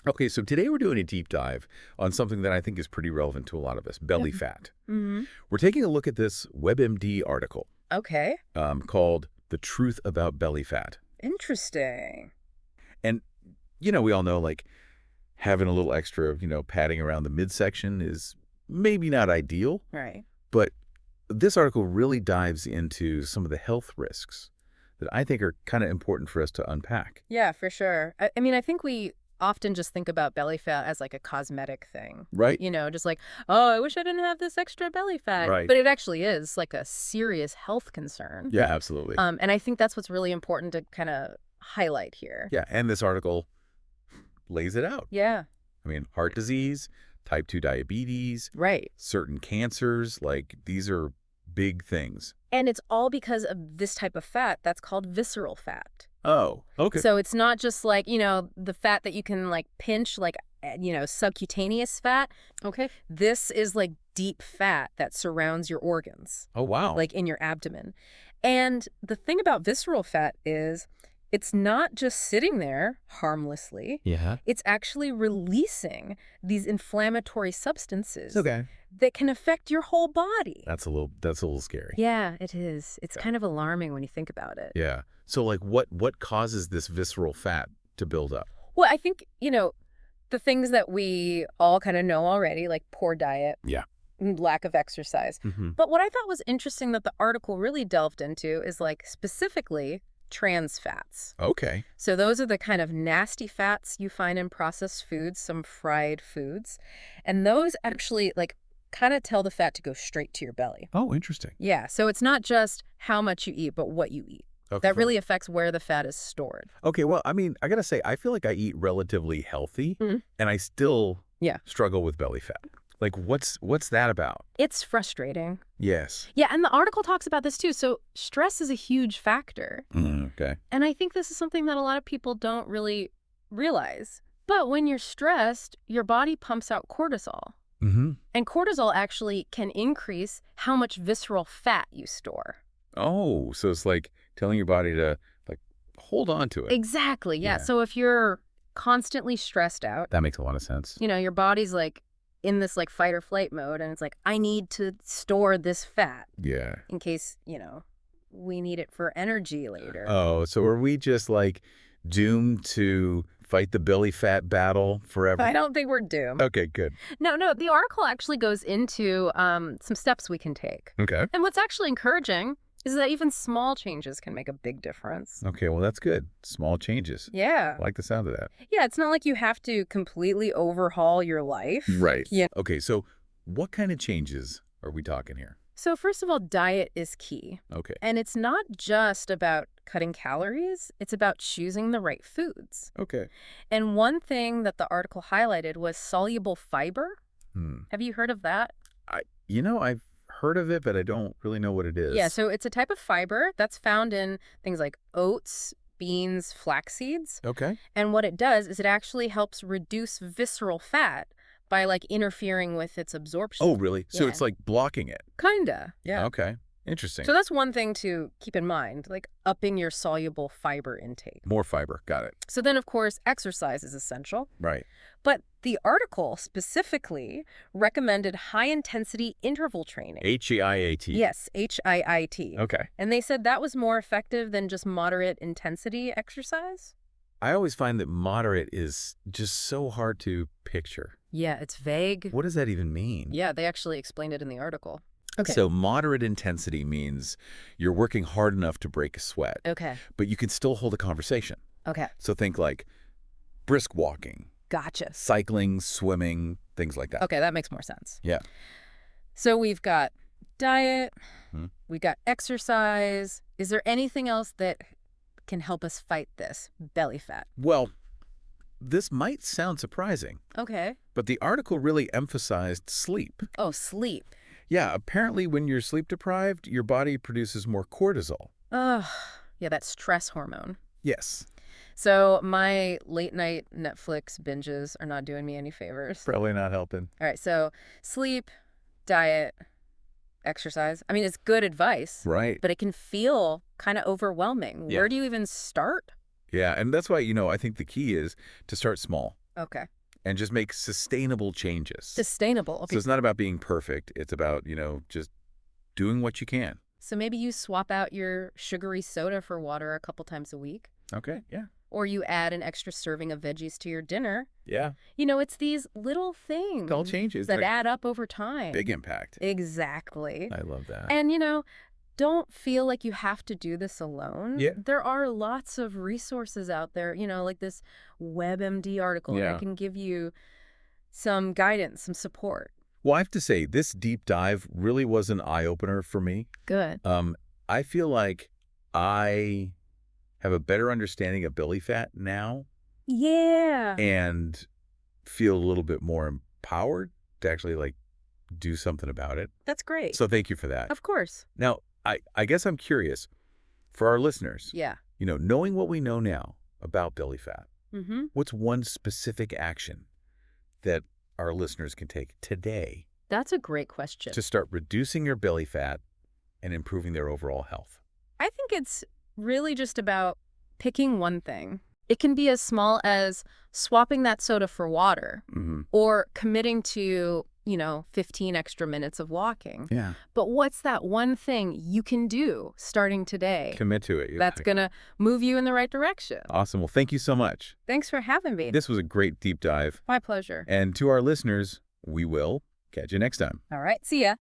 Okay, so today we're doing a deep dive on something that I think is pretty relevant to a lot of us, belly fat. Mm-hmm. We're taking a look at this WebMD article Okay. called The Truth About Belly Fat. Interesting. And, we all know, like, having a little extra, padding around the midsection is maybe not ideal, Right. but this article really dives into some of the health risks that I think are kind of important for us to unpack. Yeah, for sure. I mean, I think we often just think about belly fat as like a cosmetic thing. Right? Just like, oh, I wish I didn't have this extra belly fat. Right. But it actually is like a serious health concern. Yeah, absolutely. And I think that's what's really important to kind of highlight here. Yeah, and this article lays it out. Yeah. I mean, heart disease, type 2 diabetes, Right. certain cancers, like these are big things. And it's all because of this type of fat that's called visceral fat. Oh, okay. So it's not just like, the fat that you can like pinch, like, subcutaneous fat. Okay. This is like deep fat that surrounds your organs, Oh, wow. like in your abdomen. And the thing about visceral fat is it's not just sitting there harmlessly. Yeah. It's actually releasing these inflammatory substances Okay. that can affect your whole body. That's a little scary. Yeah, it is. It's kind of alarming when you think about it. Yeah. So like what causes this visceral fat to build up? Well, I think, the things that we all kind of know already, like poor diet, Yeah. lack of exercise. Mm-hmm. But what I thought was interesting that the article really delved into is like specifically trans fats. Okay. So those are the kind of nasty fats you find in processed foods, some fried foods. And those actually like kind of tell the fat to go straight to your belly. Oh, interesting. Yeah. So it's not just how much you eat, but what you eat. Okay. That really affects where the fat is stored. Okay, well, I mean, I got to say, I feel like I eat relatively healthy, Mhm. and I still Yeah. struggle with belly fat. Like, what's that about? It's frustrating. Yes. Yeah, and the article talks about this too. So stress is a huge factor. Okay. And I think this is something that a lot of people don't really realize. But when you're stressed, your body pumps out cortisol. Mm-hmm. And cortisol actually can increase how much visceral fat you store. Oh, so it's like telling your body to, like, hold on to it. Exactly, yeah. Yeah. So if you're constantly stressed out, That makes a lot of sense. your body's like in this like fight or flight mode, and it's like, I need to store this fat Yeah. in case, we need it for energy later. Oh, so are we just, like, doomed to fight the belly fat battle forever? I don't think we're doomed. Okay, good. No, the article actually goes into some steps we can take. Okay. And what's actually encouraging is that even small changes can make a big difference. Okay, well, that's good. Small changes. Yeah. I like the sound of that. Yeah, it's not like you have to completely overhaul your life. Right. Yeah. Okay, so what kind of changes are we talking here? So first of all, diet is key. Okay. And it's not just about cutting calories, it's about choosing the right foods. Okay. And one thing that the article highlighted was soluble fiber. Hmm. Have you heard of that? I've heard of it, but I don't really know what it is. Yeah, so it's a type of fiber that's found in things like oats, beans, flax seeds. Okay. And what it does is it actually helps reduce visceral fat by like interfering with its absorption. Oh, really? So Yeah. it's like blocking it. Kinda, yeah. Okay. Interesting. So that's one thing to keep in mind, like upping your soluble fiber intake. More fiber. Got it. So then, of course, exercise is essential. Right. But the article specifically recommended high-intensity interval training. HIIT. Yes, HIIT. Okay. And they said that was more effective than just moderate intensity exercise. I always find that moderate is just so hard to picture. Yeah, it's vague. What does that even mean? Yeah, they actually explained it in the article. So moderate intensity means you're working hard enough to break a sweat, Okay. but you can still hold a conversation. Okay. So think like brisk walking, Gotcha. cycling, swimming, things like that. Okay, that makes more sense. Yeah. So we've got diet, Hmm. we've got exercise. Is there anything else that can help us fight this belly fat? Well, this might sound surprising, Okay. but the article really emphasized sleep. Oh, sleep. Yeah, apparently when you're sleep deprived, your body produces more cortisol. Ugh. Yeah, that stress hormone. Yes. So my late night Netflix binges are not doing me any favors. Probably not helping. All right, so sleep, diet, exercise. I mean, it's good advice, Right. but it can feel kind of overwhelming. Yeah. Where do you even start? Yeah, and that's why, I think the key is to start small. Okay. and just make sustainable changes. Sustainable. So Okay. it's not about being perfect. It's about, just doing what you can. So maybe you swap out your sugary soda for water a couple times a week, Okay. Yeah. or you add an extra serving of veggies to your dinner. Yeah. It's these little It all things changes. that Like, add up over time. big impact. Exactly. I love that. And, don't feel like you have to do this alone. Yeah. There are lots of resources out there, like this WebMD article that Yeah. can give you some guidance, some support. Well, I have to say, this deep dive really was an eye-opener for me. Good. I feel like I have a better understanding of belly fat now Yeah. and feel a little bit more empowered to actually, do something about it. That's great. So thank you for that. Of course. Now, I guess I'm curious, for our listeners, Yeah. knowing what we know now about belly fat, Mm-hmm. what's one specific action that our listeners can take today That's a great question. to start reducing your belly fat and improving their overall health? I think it's really just about picking one thing. It can be as small as swapping that soda for water Mm-hmm. or committing to, 15 extra minutes of walking. Yeah. But what's that one thing you can do starting today Commit to it. that's going to move you in the right direction? Awesome. Well, thank you so much. Thanks for having me. This was a great deep dive. My pleasure. And to our listeners, we will catch you next time. All right. See ya.